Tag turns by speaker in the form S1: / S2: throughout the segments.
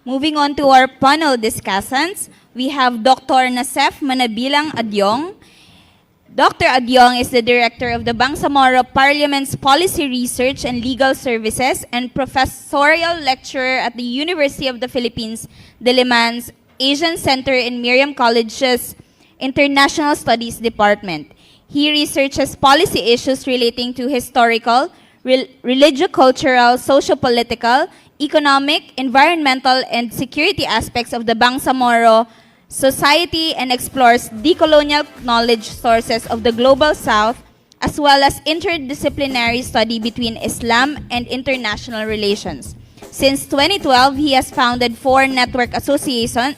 S1: Moving on to our panel discussants, we have Dr. Nasef Manabilang Adyong. Dr. Adyong is the director of the Bangsamoro Parliament's Policy Research and Legal Services and professorial lecturer at the University of the Philippines, Diliman's Asian Center in Miriam College's International Studies Department. He researches policy issues relating to historical, religio-cultural, socio-political, economic, environmental, and security aspects of the Bangsamoro society and explores decolonial knowledge sources of the Global South, as well as interdisciplinary study between Islam and international relations. Since 2012, he has founded 4 network associations,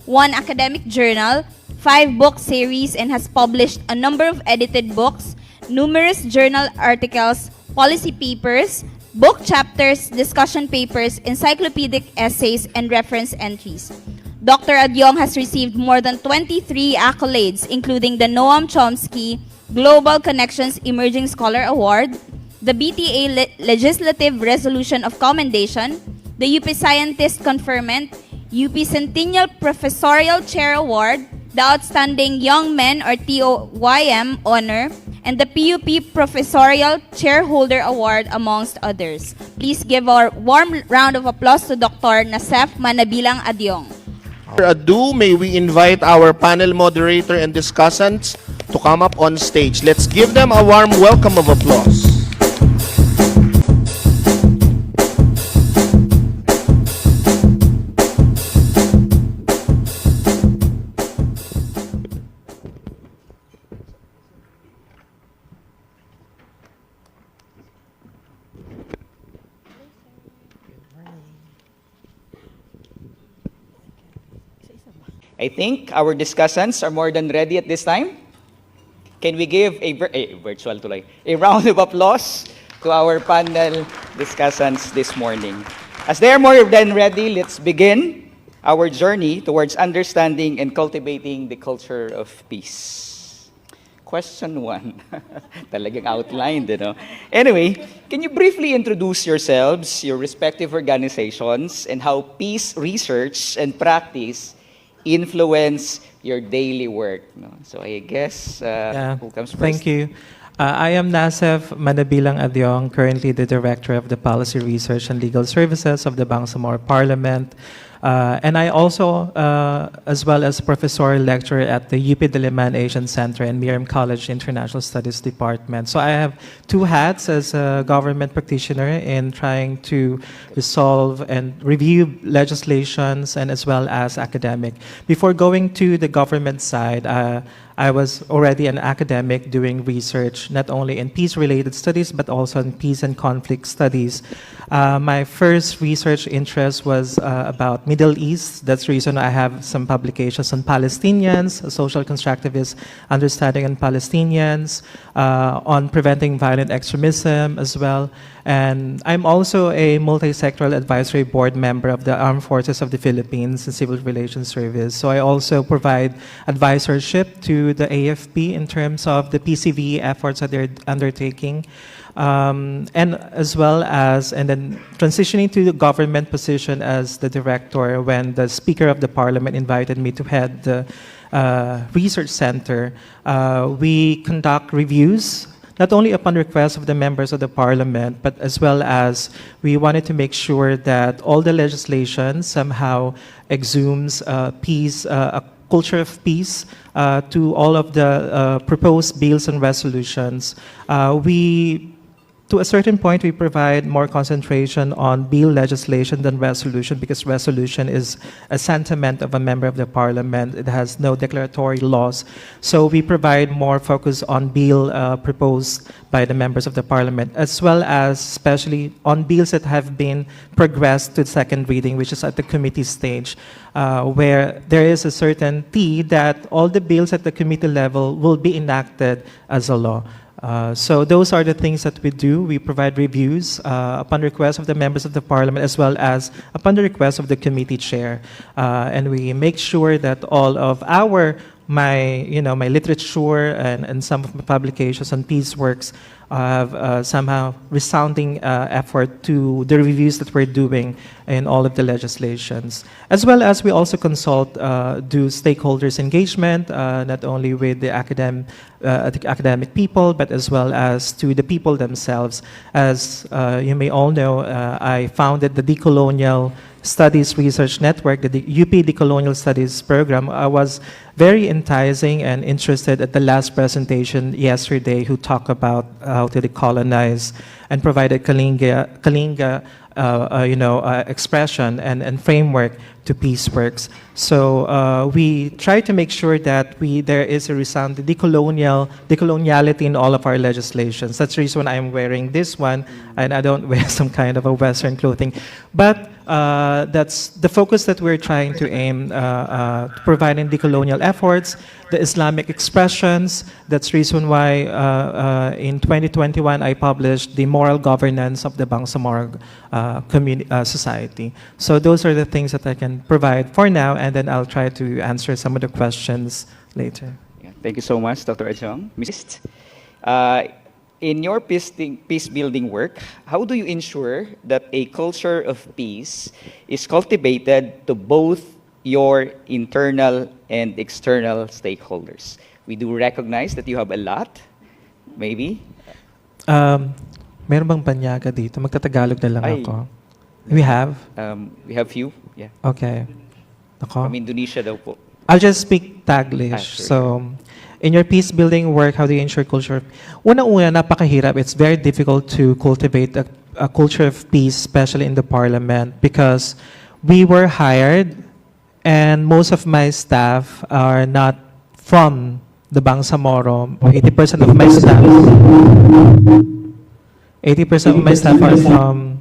S1: 1 academic journal, 5 book series, and has published a number of edited books, numerous journal articles, policy papers, book chapters, discussion papers, encyclopedic essays, and reference entries. Dr. Adyong has received more than 23 accolades, including the Noam Chomsky Global Connections Emerging Scholar Award, the BTA Legislative Resolution of Commendation, the UP Scientist Conferment, UP Centennial Professorial Chair Award, the Outstanding Young Men or TOYM Honor, and the PUP Professorial Chairholder Award, amongst others. Please give a warm round of applause to Dr. Nasef Manabilang Adyong.
S2: Ado, may we invite our panel moderator and discussants to come up on stage. Let's give them a warm welcome of applause.
S3: I think our discussants are more than ready at this time. Can we give a round of applause to our panel discussants this morning? As they are more than ready, let's begin our journey towards understanding and cultivating the culture of peace. Question 1. Talagang outlined, you know. Anyway, can you briefly introduce yourselves, your respective organizations, and how peace research and practice influence your daily work? No? So I guess who comes first?
S4: Thank you. I am Nasef Manabilang Adyong, currently the Director of the Policy Research and Legal Services of the Bangsamoro Parliament. And I also, as well as professorial lecturer at the UP Diliman Asian Center and Miriam College International Studies Department. So I have 2 hats as a government practitioner in trying to resolve and review legislations and as well as academic. Before going to the government side, I was already an academic doing research, not only in peace-related studies, but also in peace and conflict studies. My first research interest was about Middle East. That's the reason I have some publications on Palestinians, social constructivist understanding on Palestinians, on preventing violent extremism as well. And I'm also a multi-sectoral advisory board member of the Armed Forces of the Philippines and Civil Relations Service. So I also provide advisorship to the AFP in terms of the PCV efforts that they're undertaking. And as well as, and then transitioning to the government position as the director when the Speaker of the Parliament invited me to head the research center. We conduct reviews not only upon request of the members of the parliament, but as well as we wanted to make sure that all the legislation somehow exhumes peace, a culture of peace to all of the proposed bills and resolutions. To a certain point, we provide more concentration on bill legislation than resolution because resolution is a sentiment of a member of the parliament. It has no declaratory laws. So we provide more focus on bill proposed by the members of the parliament, as well as especially on bills that have been progressed to second reading, which is at the committee stage, where there is a certainty that all the bills at the committee level will be enacted as a law. So those are the things that we do. We provide reviews upon request of the members of the parliament as well as upon the request of the committee chair. And we make sure that all of our my literature and some of my publications on peace works have somehow resounding effort to the reviews that we're doing in all of the legislations. As well as we also consult, do stakeholders engagement, not only with the academic people, but as well as to the people themselves. As you may all know, I founded the Decolonial Studies Research Network, the UP Decolonial Studies Program. I was very enticing and interested at the last presentation yesterday who talked about how to decolonize and provided Kalinga expression and framework to peace works. So we try to make sure that there is a resounding decoloniality in all of our legislations. That's the reason I'm wearing this one, and I don't wear some kind of a Western clothing. But that's the focus that we're trying to aim to provide in decolonial efforts, the Islamic expressions. That's the reason why in 2021 I published the moral governance of the Bangsamoro society. So those are the things that I can provide for now, and then I'll try to answer some of the questions later.
S3: Yeah, thank you so much, Dr. Adjong. Ms. In your peace building work, how do you ensure that a culture of peace is cultivated to both your internal and external stakeholders? We do recognize that you have a lot, maybe.
S4: Meron bang banyaga dito? Magtatagalog na lang
S3: Ay.
S4: ako. We have?
S3: We have few. Yeah.
S4: Okay. Ako?
S3: From Indonesia daw po.
S4: I'll just speak Taglish.
S3: Ah, sure.
S4: So, in your peace building work, how do you ensure culture? Una-una, napakahirap. It's very difficult to cultivate a culture of peace, especially in the parliament, because we were hired and most of my staff are not from the Bangsamoro. 80% of my staff. 80% of my staff are from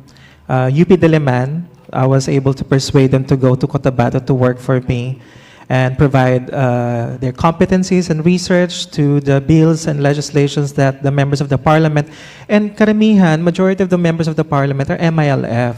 S4: UP Diliman. I was able to persuade them to go to Cotabato to work for me and provide their competencies and research to the bills and legislations that the members of the parliament, and karamihan, majority of the members of the parliament are MILF,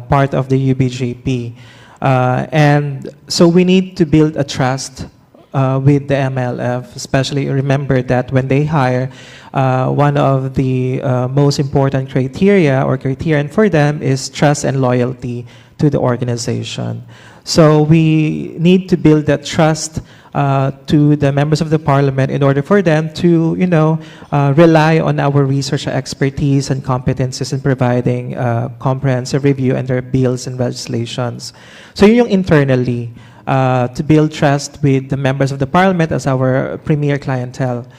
S4: part of the UBJP. And so we need to build a trust with the MLF, especially remember that when they hire, one of the most important criteria or criterion for them is trust and loyalty to the organization. So we need to build that trust to the members of the parliament in order for them to, rely on our research expertise and competencies in providing comprehensive review and their bills and legislations. So yun yung internally, to build trust with the members of the parliament as our premier clientele.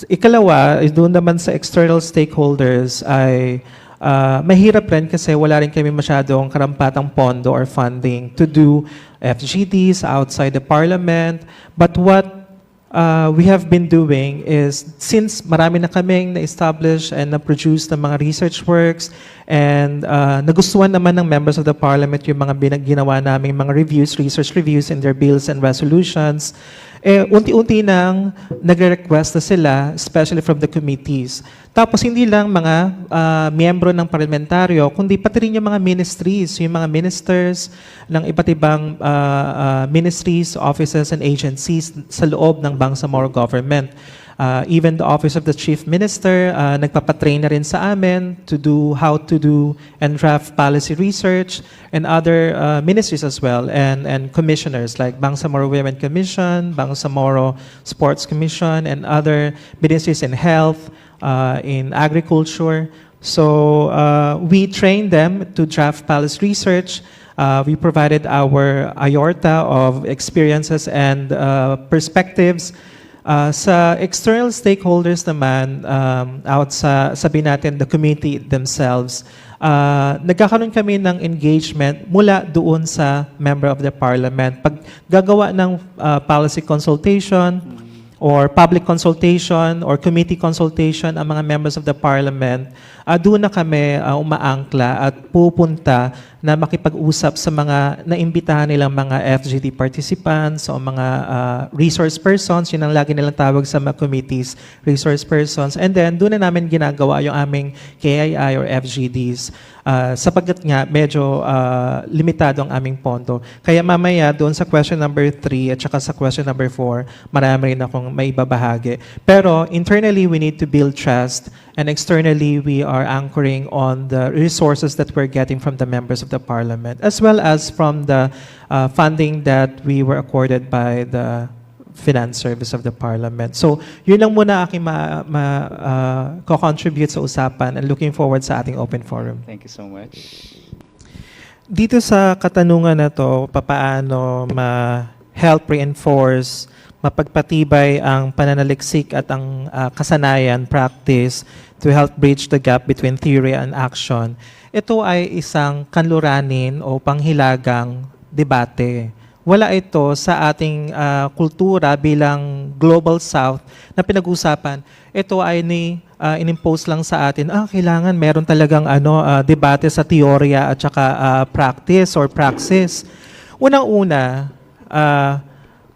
S4: Ikalawa, doon naman sa external stakeholders ay mahirap rin kasi wala rin kami masyadong karampatang pondo or funding to do FGDs outside the parliament. But what we have been doing is, since marami na kaming na-establish and na-produce ng mga research works and nagustuhan naman ng members of the parliament yung mga ginawa naming mga research reviews in their bills and resolutions, unti-unti nang nagre-request na sila, especially from the committees. Tapos hindi lang mga miyembro ng parlamentaryo, kundi pati rin yung mga ministries, yung mga ministers ng iba't ibang ministries, offices, and agencies sa loob ng Bangsamoro government. Even the Office of the Chief Minister, nagpapatrain na rin sa amin to do how to do and draft policy research, and other ministries as well, and commissioners like Bangsamoro Women Commission, Bangsamoro Sports Commission, and other ministries in health, in agriculture. So we trained them to draft policy research. We provided our aorta of experiences and perspectives. Sa external stakeholders naman, out sa, sabihin natin, the community themselves, nagkakaroon kami ng engagement mula doon sa member of the parliament. Pag gagawa ng policy consultation or public consultation or committee consultation ang mga members of the parliament, doon na kami umaangkla at pupunta na makipag-usap sa mga naimbitahan nilang mga FGD participants o mga resource persons, yun ang lagi nilang tawag sa mga committees, resource persons. And then, doon na namin ginagawa yung aming KII or FGDs. Sapagkat nga, medyo limitado ang aming pondo. Kaya mamaya, doon sa question number 3 at saka sa question number 4, marami rin akong maibabahagi. Pero internally, we need to build trust, and externally, we are anchoring on the resources that we're getting from the members of the parliament, as well as from the funding that we were accorded by the Finance Service of the Parliament. So, yun lang muna aking ko-contribute sa usapan, and looking forward sa ating open forum.
S3: Thank you so much.
S4: Dito sa katanungan na to, papaano ma-help reinforce, mapagpatibay ang pananaliksik at ang kasanayan, practice, to help bridge the gap between theory and action. Ito ay isang kanluranin o panghilagang debate. Wala ito sa ating kultura bilang Global South na pinag-usapan. Ito ay inimpose lang sa atin, kailangan meron talagang debate sa teorya at saka practice or praxis. Unang-una,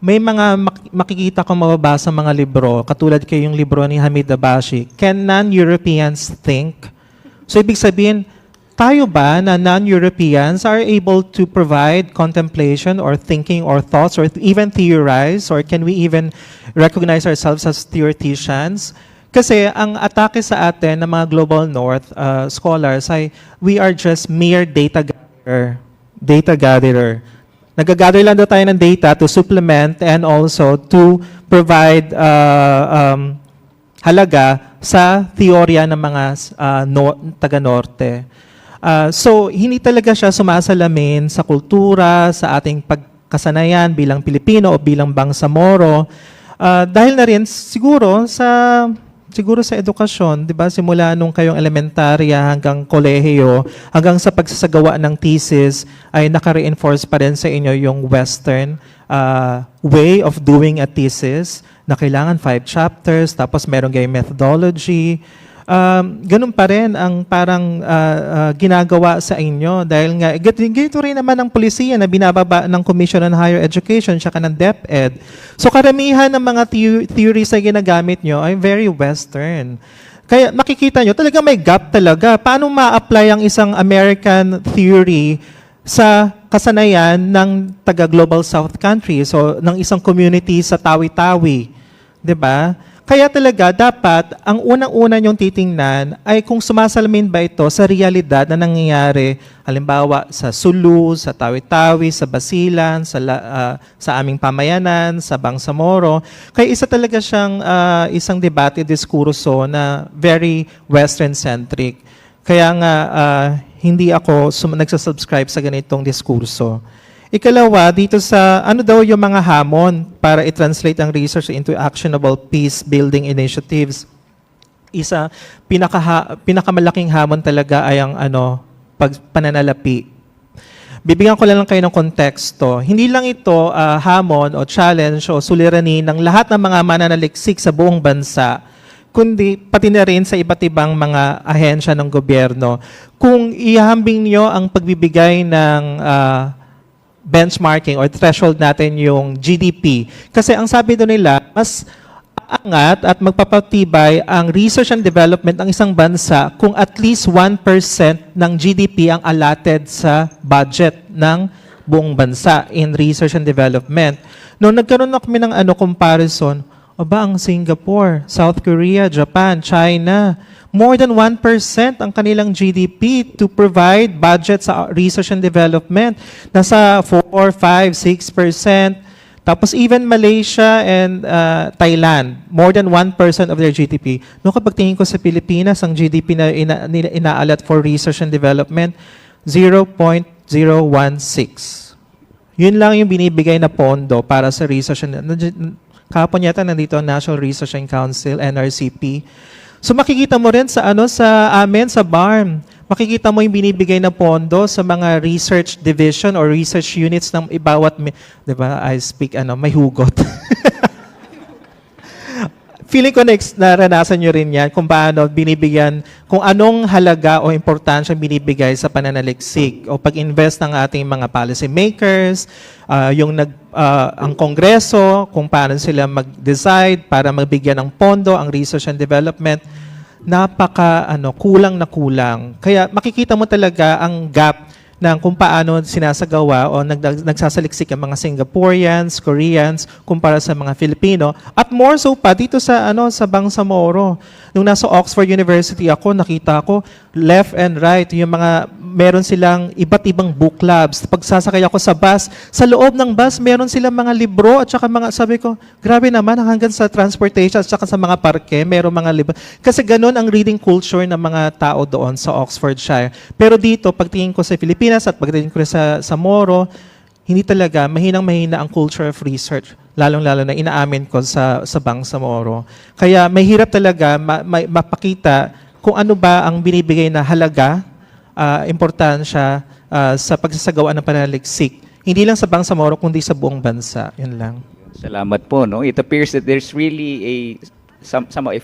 S4: may mga makikita kong mababasa mga libro, katulad kay yung libro ni Hamid Dabashi, Can Non-Europeans Think? So ibig sabihin, tayo ba na non-Europeans are able to provide contemplation or thinking or thoughts or even theorize, or can we even recognize ourselves as theoreticians? Kasi ang atake sa atin ng mga Global North scholars ay we are just mere data gatherer. Nag-gather lang daw tayo ng data to supplement and also to provide halaga sa teorya ng mga taga-norte. So, hindi talaga siya sumasalamin sa kultura, sa ating pagkasanayan bilang Pilipino o bilang Bangsamoro. Dahil na rin siguro sa edukasyon, 'di ba? Simula nung kayong elementarya hanggang kolehiyo, hanggang sa pagsasagawa ng thesis ay naka-reinforce pa rin sa inyo yung Western way of doing a thesis na kailangan 5 chapters, tapos meron kayong methodology. Ganun pa rin ang parang ginagawa sa inyo dahil nga ganito rin naman ang polisiya na binababa ng Commission on Higher Education tsaka ng DepEd. So karamihan ng mga theories na ginagamit nyo ay very Western. Kaya makikita nyo talaga may gap talaga. Paano ma-apply ang isang American theory sa kasanayan ng taga-Global South country, so ng isang community sa Tawi-Tawi, 'di ba? Kaya talaga dapat ang unang-una niyong titingnan ay kung sumasalamin ba ito sa realidad na nangyayari, halimbawa sa Sulu, sa Tawi-Tawi, sa Basilan, sa aming pamayanan, sa Bangsamoro. Kaya isa talaga siyang isang debate, diskurso na very Western-centric. Kaya nga hindi ako nagsasubscribe sa ganitong diskurso. Ikalawa, dito sa ano daw yung mga hamon para i-translate ang research into actionable peace-building initiatives. Isa, pinakamalaking hamon talaga ay ang pananalapi. Bibigyan ko lang kayo ng konteksto. Hindi lang ito hamon o challenge o suliranin ng lahat ng mga mananaliksik sa buong bansa, kundi pati na rin sa iba't ibang mga ahensya ng gobyerno. Kung ihambing nyo ang pagbibigay ng benchmarking or threshold natin yung GDP. Kasi ang sabi doon nila, mas aangat at magpapatibay ang research and development ng isang bansa kung at least 1% ng GDP ang allotted sa budget ng buong bansa in research and development. Noong nagkaroon na kami ng comparison, ang Singapore, South Korea, Japan, China, more than 1% ang kanilang GDP to provide budget sa research and development. Nasa 4, 5, 6%. Tapos even Malaysia and Thailand, more than 1% of their GDP. No, kapag tingin ko sa Pilipinas, ang GDP na inaalat for research and development, 0.016. Yun lang yung binibigay na pondo para sa research and kahapon yata nandito ang National Research and Council, NRCP. So makikita mo rin sa amin sa BARM, makikita mo yung binibigay na pondo sa mga research division or research units ng ibawat, 'di ba? I speak may hugot. feeling ko next naranasan nyo rin yan kung paano binibigyan, kung anong halaga o importansya binibigay sa pananaliksik o pag-invest ng ating mga policy makers, ang Kongreso, kung paano sila mag-decide para magbigyan ng pondo ang research and development, kulang na kulang. Kaya makikita mo talaga ang gap ng kung paano sinasagawa o nagsasaliksik ang mga Singaporeans, Koreans kumpara sa mga Filipino, at more so pa dito sa sa Bangsamoro. Nung nasa Oxford University ako, nakita ko left and right yung mga meron silang iba't ibang book clubs. Pag sasakay ako sa bus, sa loob ng bus meron silang mga libro at saka mga, sabi ko, grabe naman, hanggang sa transportation at saka sa mga parke, meron mga libro. Kasi ganun ang reading culture ng mga tao doon sa Oxfordshire. Pero dito, pagtingin ko sa Pilipinas at pagtingin ko sa Moro, hindi talaga, mahinang-mahina ang culture of research, lalong-lalo na inaamin ko sa Bangsamoro. Kaya mahirap talaga mapakita kung ano ba ang binibigay na halaga, importansya sa pagsasagawa ng pananaliksik. Hindi lang sa Bangsamoro, kundi sa buong bansa. Yun lang.
S3: Salamat po. No? It appears that there's really somehow a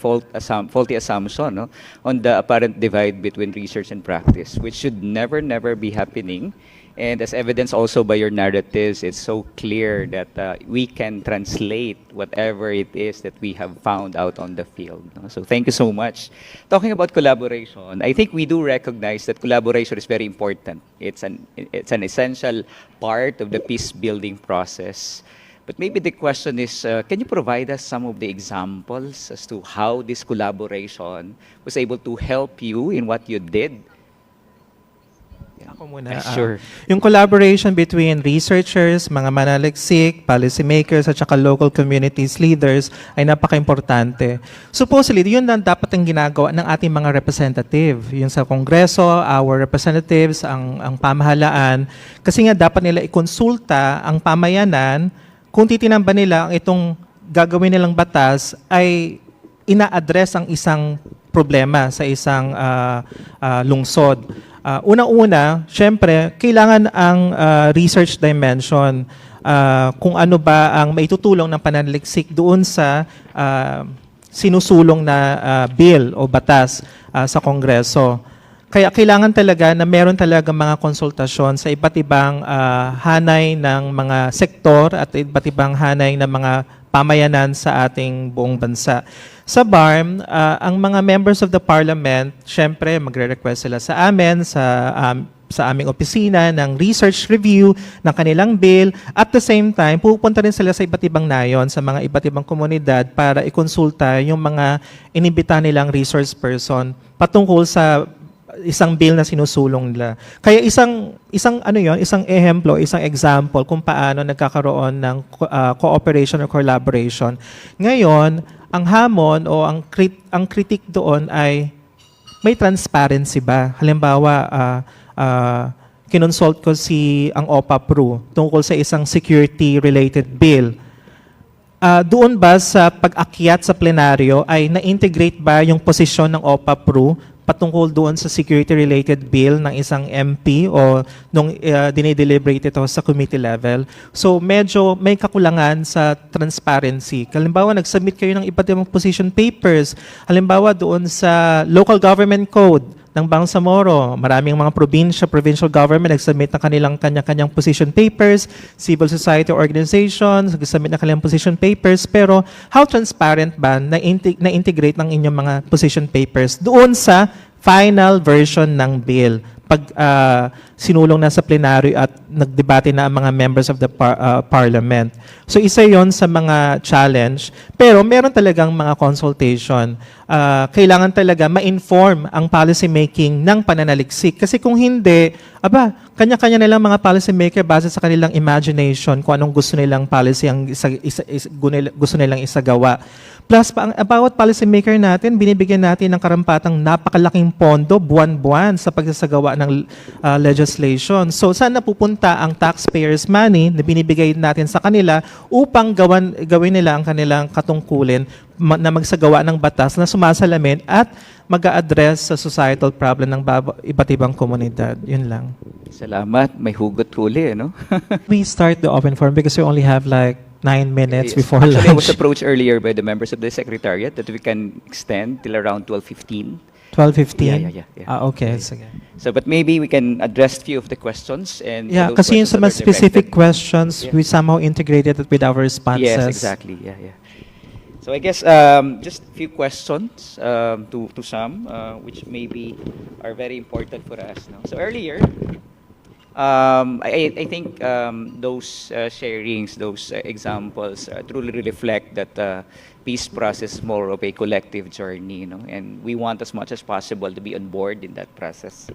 S3: faulty assumption, no, on the apparent divide between research and practice, which should never be happening. And as evidenced also by your narratives, it's so clear that we can translate whatever it is that we have found out on the field. No? So thank you so much. Talking about collaboration, I think we do recognize that collaboration is very important. It's an essential part of the peace building process. But maybe the question is, can you provide us some of the examples as to how this collaboration was able to help you in what you did?
S4: Ako muna.
S3: Sure.
S4: Yung collaboration between researchers, mga manaliksik, policymakers, at saka local communities leaders ay napaka-importante. Supposedly, yun lang dapat ang ginagawa ng ating mga representative. Yung sa Kongreso, our representatives, ang pamahalaan. Kasi nga dapat nila ikonsulta ang pamayanan kung titinan ba nila ang itong gagawin nilang batas ay ina-address ang isang problema sa isang lungsod. Unang-una, syempre, kailangan ang research dimension, kung ano ba ang maitutulong ng pananaliksik doon sa sinusulong na bill o batas sa Kongreso. Kaya kailangan talaga na meron talaga mga konsultasyon sa iba't ibang hanay ng mga sektor at iba't ibang hanay ng mga pamayanan sa ating buong bansa. Sa BARM, ang mga members of the parliament, syempre magre-request sila sa amin, sa aming opisina ng research review ng kanilang bill. At the same time, pupunta rin sila sa iba't ibang nayon, sa mga iba't ibang komunidad para ikonsulta yung mga inibita nilang resource person patungkol sa isang bill na sinusulong nila. Kaya isang ehemplo, isang example kung paano nagkakaroon ng cooperation or collaboration. Ngayon, ang hamon o ang critic doon ay may transparency ba? Halimbawa, kinonsult ko ang OPA-PRU tungkol sa isang security-related bill. Doon ba sa pag-akyat sa plenaryo ay na-integrate ba yung posisyon ng OPA-PRU patungkol doon sa security-related bill ng isang MP o nung dinideliberate ito sa committee level? So medyo may kakulangan sa transparency. Halimbawa, nag-submit kayo ng iba't ibang position papers. Halimbawa, doon sa local government code ng Bangsamoro, maraming mga provincial government nag-submit ng kanilang kanya-kanyang position papers, civil society organizations nag-submit ng kanilang position papers, pero how transparent ba na-integrate ng inyong mga position papers doon sa final version ng bill? Pag sinulong na sa plenaryo at nagdebate na ang mga members of the parliament. So isa yon sa mga challenge. Pero meron talagang mga consultation. Kailangan talaga ma-inform ang policy making ng pananaliksik. Kasi kung hindi, kanya-kanya nilang mga policy maker base sa kanilang imagination kung anong gusto nilang policy ang gusto nilang isagawa. Plus, ang bawat policy maker natin, binibigyan natin ng karampatang napakalaking pondo buwan-buwan sa pagsasagawa ng legislation. So, saan napupunta ang taxpayers' money na binibigay natin sa kanila upang gawin nila ang kanilang katungkulin na magsagawa ng batas na sumasalamin at mag-a-address sa societal problem ng iba't ibang komunidad. Yun lang.
S3: Salamat. May hugot huli, no?
S4: We start the open forum because we only have like 9 minutes
S3: Yes.
S4: before
S3: Actually, I was
S4: lunch.
S3: approached earlier by the members of the Secretariat that we can extend till around 12:15.
S4: 12:15?
S3: Yeah.
S4: Ah, okay, sige.
S3: So, but maybe we can address few of the questions and
S4: Yeah,
S3: those
S4: kasi yung sa
S3: questions
S4: mga
S3: that were
S4: specific
S3: directed-
S4: questions,
S3: Yeah.
S4: we somehow integrated it with our responses.
S3: Yes, exactly. Yeah. So I guess just a few questions to some, which maybe are very important for us. No? So earlier, I think those sharings, those examples truly reflect that peace process is more of a collective journey, and we want as much as possible to be on board in that process.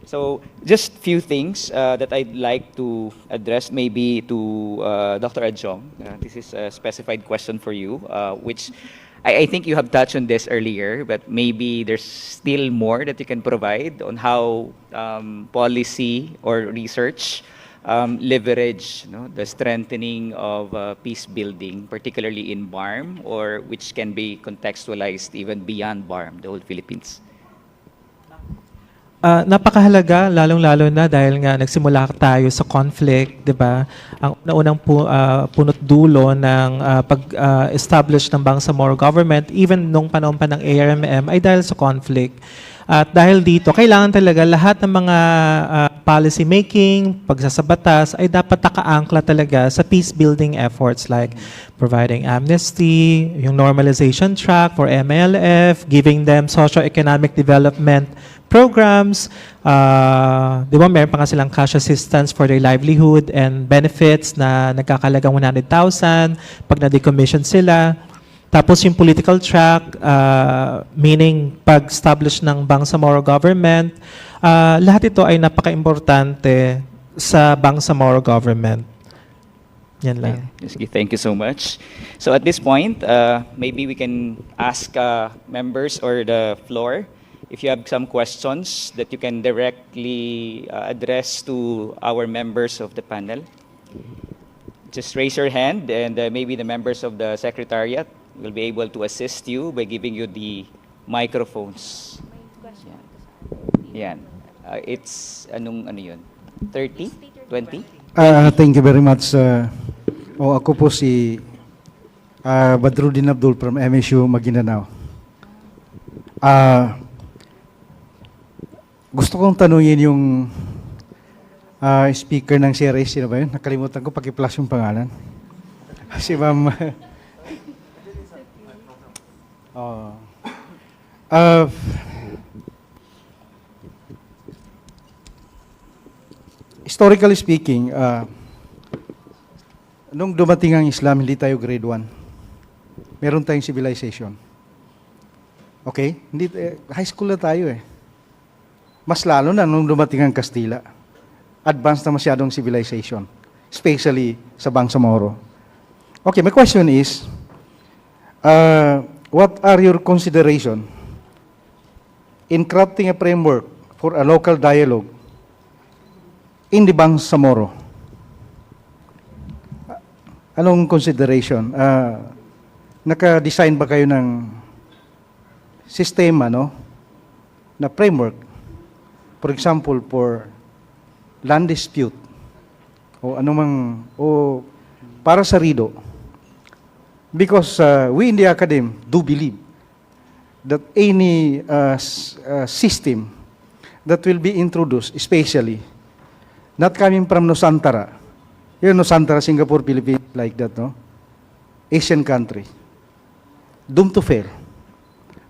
S3: So just few things that I'd like to address maybe to Dr. Adjong. This is a specified question for you, which I think you have touched on this earlier, but maybe there's still more that you can provide on how policy or research leverage the strengthening of peace building, particularly in BARM, or which can be contextualized even beyond BARM, the whole Philippines.
S4: Napakahalaga, lalong-lalo na dahil nga nagsimula tayo sa conflict, di ba? Ang unang punot dulo ng pag-establish ng Bangsamoro government, even nung panahon pa ng ARMM, ay dahil sa conflict. At dahil dito, kailangan talaga lahat ng mga policy making, pagsasabatas, ay dapat nakaangkla talaga sa peace-building efforts like providing amnesty, yung normalization track for MLF, giving them socio-economic development programs, di ba meron pa nga silang cash assistance for their livelihood and benefits na nagkakalagang 100,000 pag na-decommission sila. Tapos yung political track, meaning pag-establish ng Bangsamoro government, lahat ito ay napaka-importante sa Bangsamoro government. Yan lang.
S3: Yes, thank you so much. So at this point, maybe we can ask members or the floor if you have some questions that you can directly address to our members of the panel. Just raise your hand and maybe the members of the Secretariat will be able to assist you by giving you the microphones. Yan. It's ano yun? 30? 20?
S5: Thank you very much. Ako po si Badruddin Abdul from MSU Maguindanao. Gusto kong tanungin yung speaker ng CRS, sino ba yun? Nakalimutan ko, paki-flash yung pangalan. Si Ma'am... historically speaking, nung dumating ang Islam, hindi tayo grade 1. Meron tayong civilization. Okay? High school na tayo eh. Mas lalo na nung dumating ang Kastila. Advanced na masyadong civilization. Especially sa Bangsamoro. Okay, my question is, what are your consideration in crafting a framework for a local dialogue in the Bangsamoro? Anong consideration? Naka-design ba kayo ng sistema, no? Na framework? For example, for land dispute o anumang o para sa RIDO. Because we in the academy do believe that any system that will be introduced, especially not coming from Nusantara, Nusantara, Singapore, Philippines, like that, no? Asian country, doomed to fail.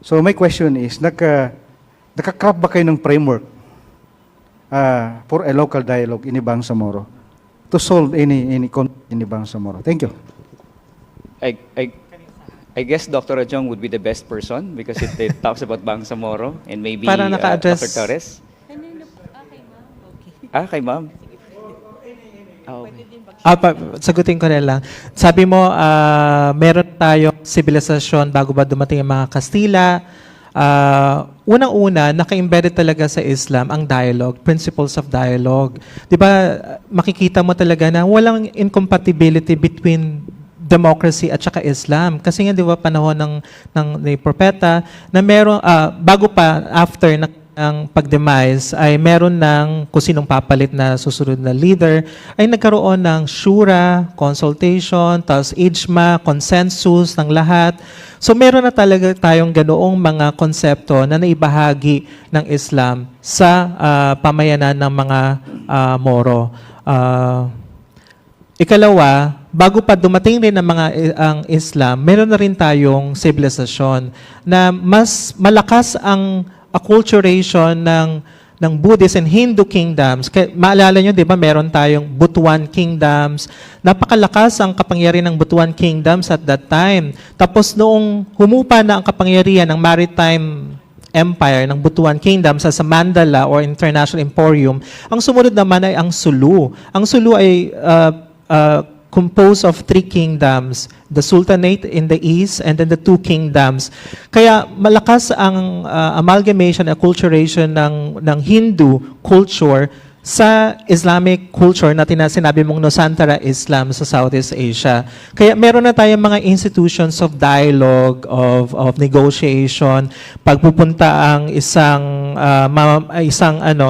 S5: So my question is, naka-craft ba kayo ng framework for a local dialogue in Bangsamoro to solve any conflict in Bangsamoro? Thank you.
S3: I guess Dr. Ajong would be the best person because it talks about Bangsamoro and maybe
S4: Para naka-address-
S3: Dr. Torres. Kay ma'am. Okay.
S4: Sagutin ko na lang. Sabi mo, meron tayong sibilisasyon bago ba dumating ang mga Kastila. Unang-una, naka-embedded talaga sa Islam ang dialogue, principles of dialogue. Di ba, makikita mo talaga na walang incompatibility between democracy at saka Islam. Kasi nga, di ba, panahon ng propeta, na meron, bago pa, after, ang pag-demise ay meron ng kung sinong papalit na susunod na leader, ay nagkaroon ng shura, consultation, tapos ijma, consensus ng lahat. So meron na talaga tayong ganoong mga konsepto na naibahagi ng Islam sa pamayanan ng mga Moro. Ikalawa, bago pa dumating rin ang Islam, meron na rin tayong sibilisasyon na mas malakas ang acculturation ng Buddhist and Hindu kingdoms. Maalala nyo, di ba, meron tayong Butuan kingdoms. Napakalakas ang kapangyarihan ng Butuan kingdoms at that time. Tapos noong humupa na ang kapangyarihan ng maritime empire ng Butuan Kingdom sa Mandala or International Emporium, ang sumunod naman ay ang Sulu. Ang Sulu ay composed of 3 kingdoms, the Sultanate in the east and then the 2 kingdoms. Kaya malakas ang amalgamation, acculturation ng Hindu culture sa Islamic culture na sinabi mong Nusantara Islam sa Southeast Asia. Kaya meron na tayong mga institutions of dialogue, of negotiation. Pagpupunta ang isang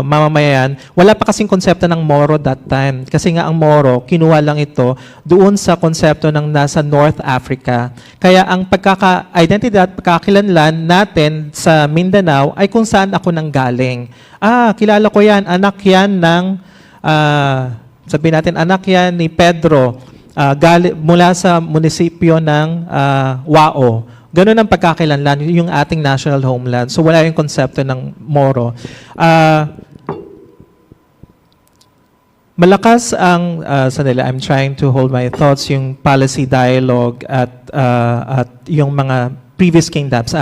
S4: mamamayan, wala pa kasing konsepto ng Moro that time. Kasi nga ang Moro, kinuha lang ito doon sa konsepto ng nasa North Africa. Kaya ang pagkaka-identidad, pagkakakilanlan natin sa Mindanao ay kung saan ako nanggaling. Kilala ko yan, anak yan ng, sabihin natin, anak yan ni Pedro, mula sa munisipyo ng Wao. Ganun ang pagkakakilanlan, yung ating national homeland. So wala yung konsepto ng Moro. Malakas ang, sandali, I'm trying to hold my thoughts, yung policy dialogue at yung mga previous kingdoms.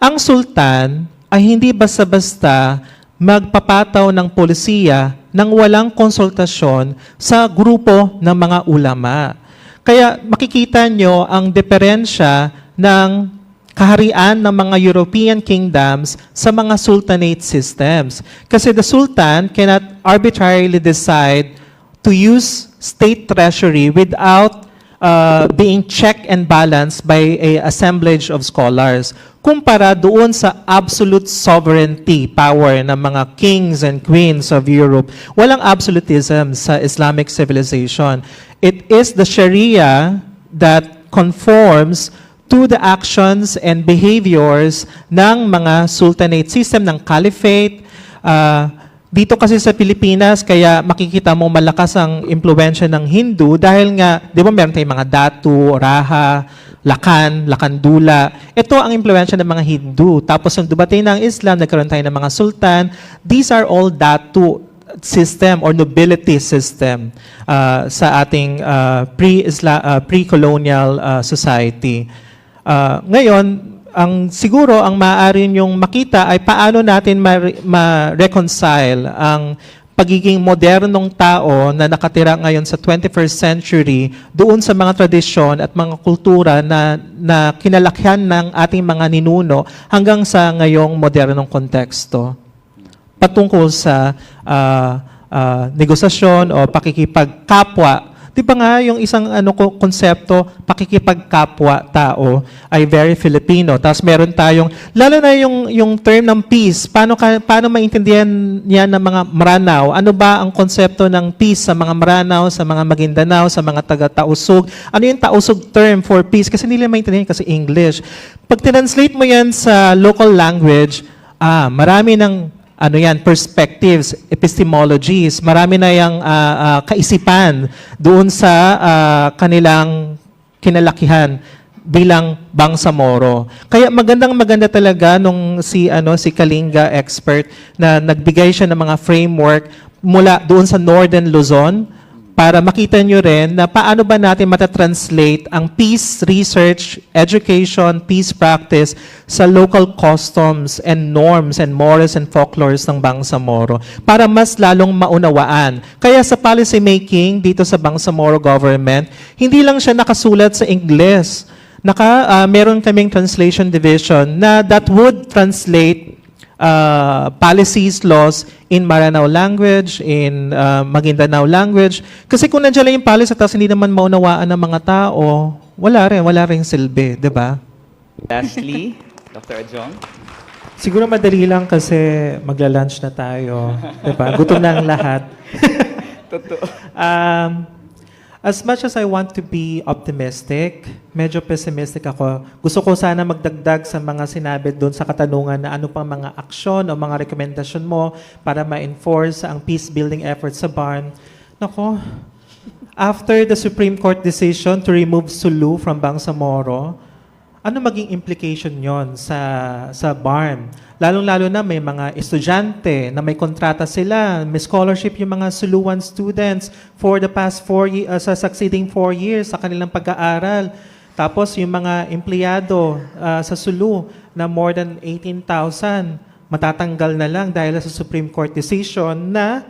S4: Ang sultan ay hindi basta-basta magpapataw ng polisiya nang walang konsultasyon sa grupo ng mga ulama. Kaya makikita nyo ang diferensya ng kaharian ng mga European kingdoms sa mga sultanate systems. Kasi the sultan cannot arbitrarily decide to use state treasury without being checked and balanced by a assemblage of scholars. Kumpara doon sa absolute sovereignty power ng mga kings and queens of Europe, walang absolutism sa Islamic civilization. It is the Sharia that conforms to the actions and behaviors ng mga sultanate system, ng caliphate. Dito kasi sa Pilipinas, kaya makikita mo malakas ang impluensya ng Hindu dahil nga, di ba meron tayong mga Datu, Raha, Lakandula. Ito ang impluensya ng mga Hindu. Tapos nung dumating ng Islam, nagkaroon tayo ng mga sultan. These are all Datu system or nobility system sa ating pre-colonial society. Ngayon, siguro ang maaari yung makita ay paano natin ma-reconcile ang pagiging modernong tao na nakatira ngayon sa 21st century doon sa mga tradisyon at mga kultura na kinalakhan ng ating mga ninuno hanggang sa ngayong modernong konteksto patungkol sa negosasyon o pakikipagkapwa. Di ba nga yung isang konsepto, pakikipagkapwa-tao ay very Filipino. Tapos meron tayong, lalo na yung term ng peace, paano maintindihan yan ng mga Maranao? Ano ba ang konsepto ng peace sa mga Maranao, sa mga Maguindanao, sa mga taga-Tausug? Ano yung Tausug term for peace? Kasi hindi nila maintindihan kasi English. Pag tinranslate mo yan sa local language, marami ng perspectives, epistemologies, marami na yung kaisipan doon sa kanilang kinalakihan bilang Bangsamoro. Kaya maganda talaga nung si Kalinga expert na nagbigay siya ng mga framework mula doon sa Northern Luzon para makita nyo rin na paano ba natin matatranslate ang peace research, education, peace practice sa local customs and norms and morals and folklores ng Bangsamoro para mas lalong maunawaan. Kaya sa policy making dito sa Bangsamoro government, hindi lang siya nakasulat sa Ingles. Meron kaming translation division na that would translate policies, laws in Maranao language, in Maguindanao language. Kasi kung nandiyan lang yung policy at hindi naman maunawaan ng mga tao, wala rin silbi, di ba?
S3: Lastly, Dr. Adjong.
S4: Siguro madali lang kasi magla-lunch na tayo. Diba? Gutom na ang lahat.
S3: Totoo.
S4: As much as I want to be optimistic, medyo pessimistic ako. Gusto ko sana magdagdag sa mga sinabi doon sa katanungan na ano pang mga aksyon o mga rekomendasyon mo para ma-enforce ang peace-building efforts sa BARM. Nako, after the Supreme Court decision to remove Sulu from Bangsamoro, ano maging implication yon sa BARM? Lalong-lalo na may mga estudyante na may kontrata sila, may scholarship yung mga Suluan students for the past 4 years, sa succeeding 4 years sa kanilang pag-aaral. Tapos yung mga empleyado sa Sulu na more than 18,000, matatanggal na lang dahil sa Supreme Court decision na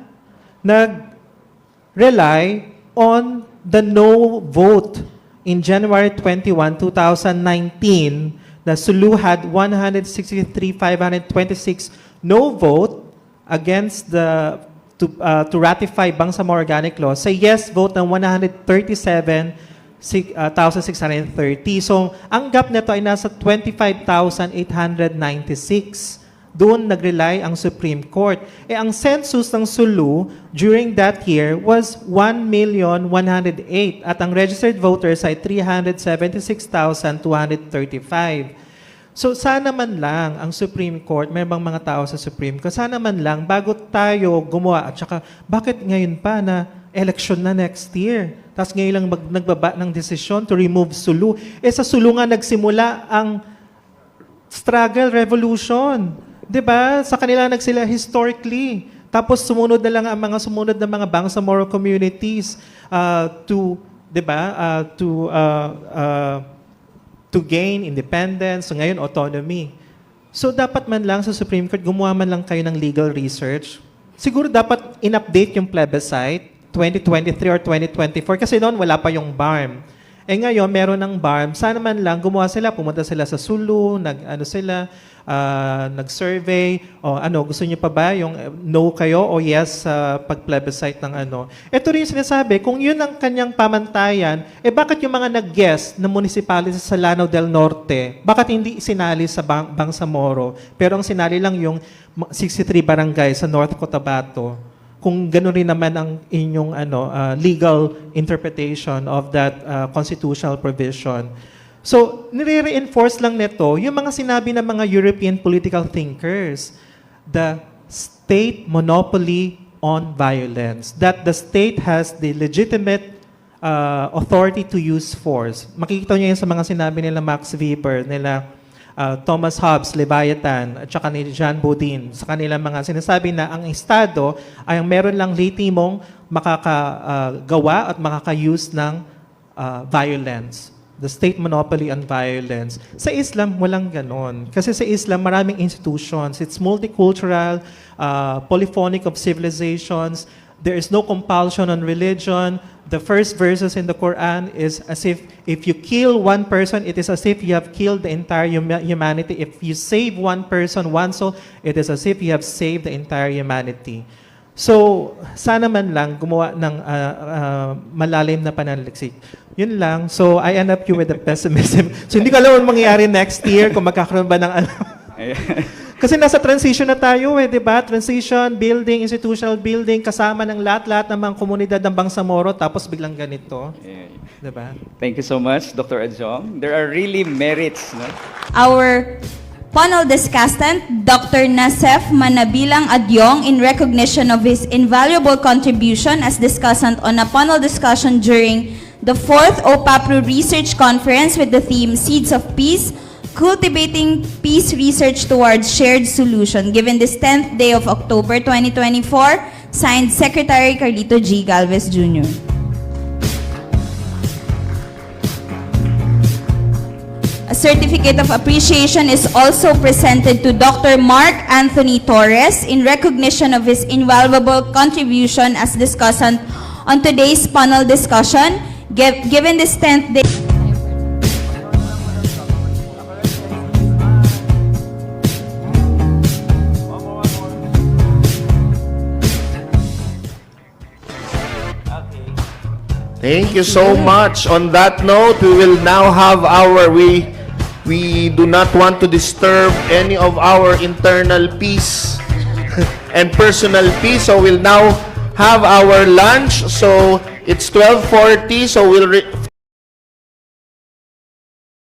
S4: nag-rely on the no vote. In January 21, 2019, the Sulu had 163,526 no vote against to ratify Bangsamoro Organic Law. Say yes vote ng 137,630. So, ang gap nito ay nasa 25,896. Doon nag-rely ang Supreme Court. Ang census ng Sulu during that year was 1,108,000 at ang registered voters ay 376,235. So sana man lang ang Supreme Court, may bang mga tao sa Supreme Court, sana man lang bago tayo gumawa at saka bakit ngayon pa na election na next year? Tapos ngayon lang nagbaba ng desisyon to remove Sulu. Sa Sulu nga nagsimula ang struggle, revolution. 'Di ba? Sa kanila nagsila historically. Tapos sumunod na lang ang mga sumunod na mga Bangsamoro communities to 'di ba? To gain independence, so ngayon autonomy. So dapat man lang sa Supreme Court gumawa man lang kayo ng legal research. Siguro dapat in-update yung plebiscite 2023 or 2024 kasi noon wala pa yung BARM. Ngayon meron ng BARM, sana man lang gumawa sila, pumunta sila sa Sulu, nag-survey, o gusto niyo pa ba yung no kayo o yes sa pag-plebiscite ng ano. Ito rin yung sinasabi, kung yun ang kanyang pamantayan, bakit yung mga nag-guess na municipalities sa Lanao del Norte, bakit hindi sinali sa Bangsamoro, pero ang sinali lang yung 63 barangay sa North Cotabato? Kung gano'n rin naman ang inyong legal interpretation of that constitutional provision. So, nire-reinforce lang nito yung mga sinabi ng mga European political thinkers, the state monopoly on violence, that the state has the legitimate authority to use force. Makikita niyo yan sa mga sinabi nila Max Weber, nila Thomas Hobbes, Leviathan, at saka ni Jean Bodin, sa kanilang mga sinasabi na ang Estado ay ang meron lang lehitimong makakagawa at makaka-use ng violence. The state monopoly on violence. Sa Islam, walang ganon. Kasi sa Islam, maraming institutions. It's multicultural, polyphonic of civilizations. There is no compulsion on religion. The first verses in the Quran is as if you kill one person, it is as if you have killed the entire humanity. If you save one person, one soul, it is as if you have saved the entire humanity. So, sana man lang gumawa ng malalim na pananaliksik. Yun lang. So, I end up you with the pessimism. So, hindi ko alam anong mangyayari next year kung magkakaroon ba ng Kasi nasa transition na tayo di ba? Transition, building, institutional building, kasama ng lahat-lahat ng mga komunidad ng Bangsamoro, tapos biglang ganito. Di ba?
S3: Thank you so much, Dr. Adjong. There are really merits, no?
S1: Our panel discussant, Dr. Nasef Manabilang Adyong, in recognition of his invaluable contribution as discussant on a panel discussion during the 4th OPAPRO Research Conference with the theme Seeds of Peace, Cultivating Peace Research Towards Shared Solution, given this 10th day of October 2024, signed Secretary Carlito G. Galvez Jr. A certificate of appreciation is also presented to Dr. Mark Anthony Torres in recognition of his invaluable contribution as discussant on today's panel discussion, given this 10th day.
S2: Thank you so much. On that note, we will now have We do not want to disturb any of our internal peace and personal peace. So we'll now have our lunch. So it's 12:40. So we'll